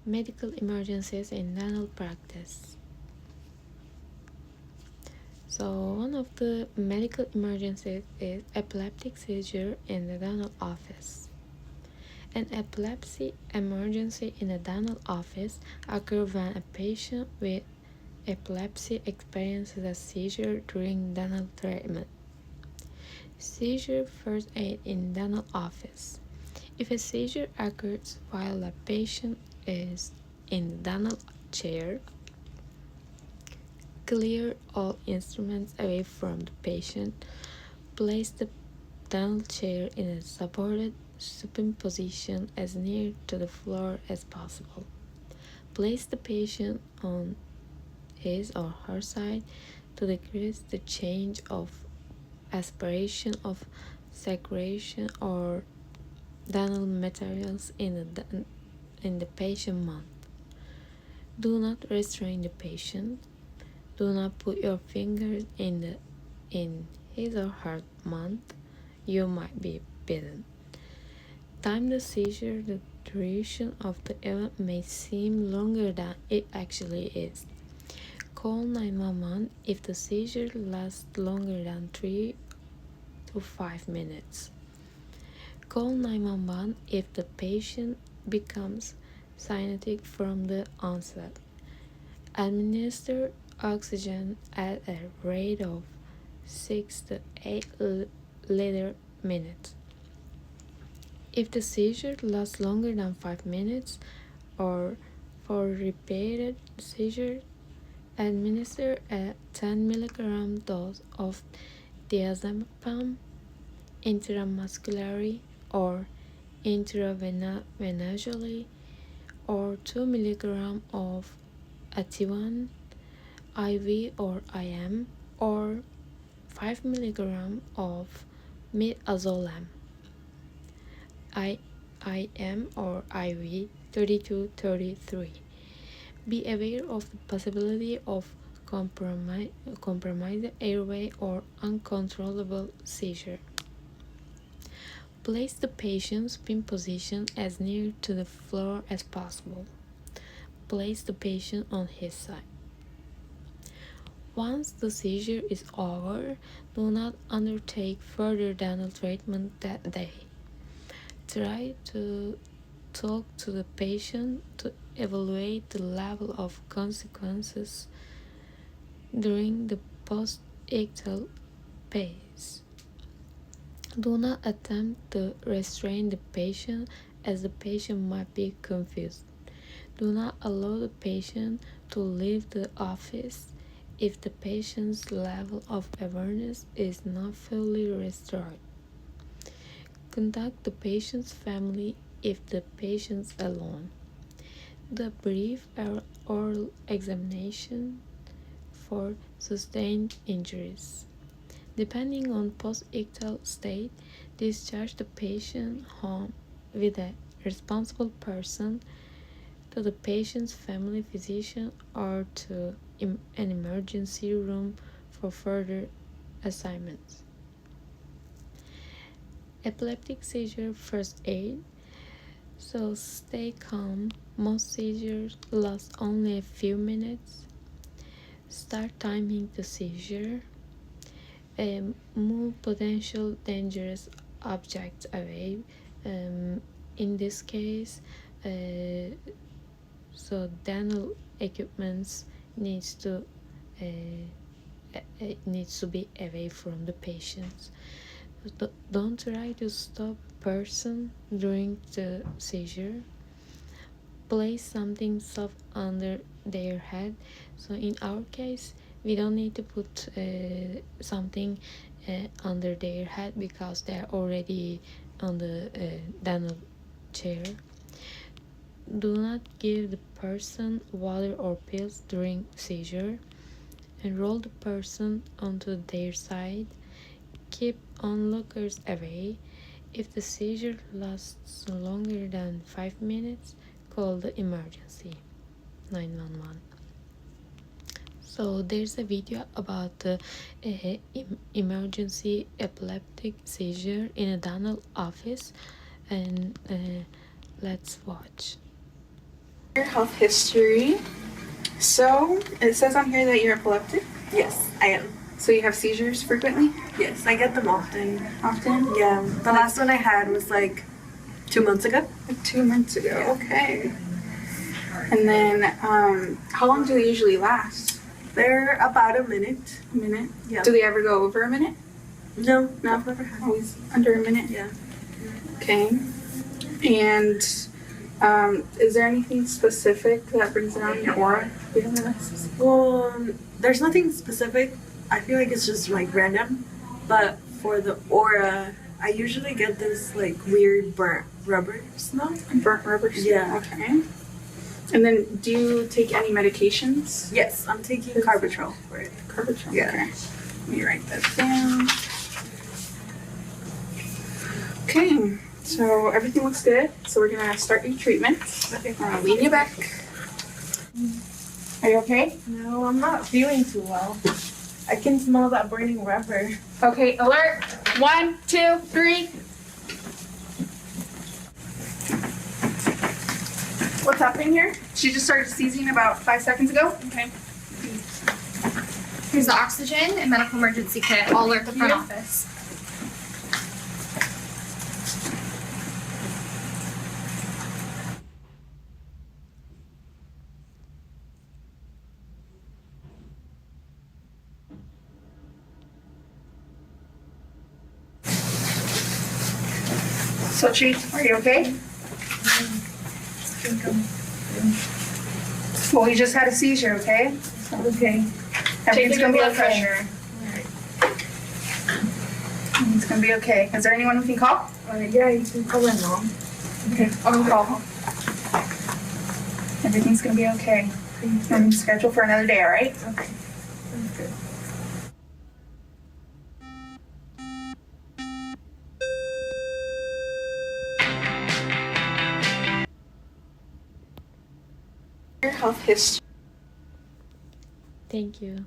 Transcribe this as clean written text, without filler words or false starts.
Medical emergencies in dental practice. So one of the medical emergencies is epileptic seizure in the dental office. An epilepsy emergency in a dental office occurs when a patient with epilepsy experiences a seizure during dental treatment. Seizure first aid in dental office. If a seizure occurs while a patient is in the dental chair, clear all instruments away from the patient. Place the dental chair in a supported supine position as near to the floor as possible. Place the patient on his or her side to decrease the change of aspiration of secretion or dental materials in the patient mouth. Do not restrain the patient. Do not put your fingers in his or her mouth. You might be bitten. Time the seizure. The duration of the event may seem longer than it actually is. Call 911 if the seizure lasts longer than 3 to 5 minutes. Call 911 if the patient becomes cyanotic from the onset. Administer oxygen at a rate of 6 to 8 liters minute. If the seizure lasts longer than 5 minutes or for repeated seizures, administer a 10 mg dose of diazepam intramuscularly or intravenously, or 2 mg of ativan IV or IM, or 5 mg of midazolam IM or IV 3233. Be aware of the possibility of compromised airway or uncontrollable seizure. Place the patient's supine position as near to the floor as possible. Place the patient on his side. Once the seizure is over, do not undertake further dental treatment that day. Try to talk to the patient to evaluate the level of consequences during the post-ictal phase. Do not attempt to restrain the patient as the patient might be confused. Do not allow the patient to leave the office if the patient's level of awareness is not fully restored. Contact the patient's family if the patient is alone. Do a brief oral examination for sustained injuries. Depending on post-ictal state, discharge the patient home with a responsible person, to the patient's family physician, or to an emergency room for further assignments. Epileptic seizure first aid. So stay calm. Most seizures last only a few minutes. Start timing the seizure. Move potential dangerous objects away. In this case, so dental equipments needs to be away from the patients. Don't try to stop a person during the seizure. Place something soft under their head. So in our case, we don't need to put something under their head because they're already on the dental chair. Do not give the person water or pills during seizure, and roll the person onto their side. Keep onlookers away. If the seizure lasts longer than 5 minutes, call the emergency 911. So there's a video about the emergency epileptic seizure in a dental office, and let's watch. Your health history. So it says on here that you're epileptic. Yes, I am. So you have seizures frequently? Yes, I get them often. Often? Yeah, the last one I had was like 2 months ago. Like 2 months ago. Yeah. Okay. And then, how long do they usually last? They're about a minute. A minute? Yeah. Do they ever go over a minute? No, No? I've never had. Always under a minute? Yeah. Okay. And is there anything specific that brings it on your aura? Do you have anything specific? Well, there's nothing specific. I feel like it's just like random. But for the aura, I usually get this like weird burnt rubber smell. Burnt rubber smell? Yeah. Okay. And then do you take any medications? Yes, I'm taking Carbitrol for it. Carbitrol? Yeah. Okay. Let me write that down. Okay. So everything looks good. So we're gonna start your treatment. Okay. Lean you back. Are you okay? No, I'm not feeling too well. I can smell that burning rubber. Okay, alert. 1, 2, 3. What's happening here? She just started seizing about 5 seconds ago. Okay. Here's the oxygen and medical emergency kit. I'll alert the front office. So, Chief, are you okay? Well, you just had a seizure, okay? Okay. Everything's gonna be blood okay. pressure. It's gonna be okay. Is there anyone we can call? Yeah, you can call my mom. Okay, I'll call her. Everything's gonna be okay. I'm scheduled for another day, alright? Okay. Sounds good. Your health history. Thank you.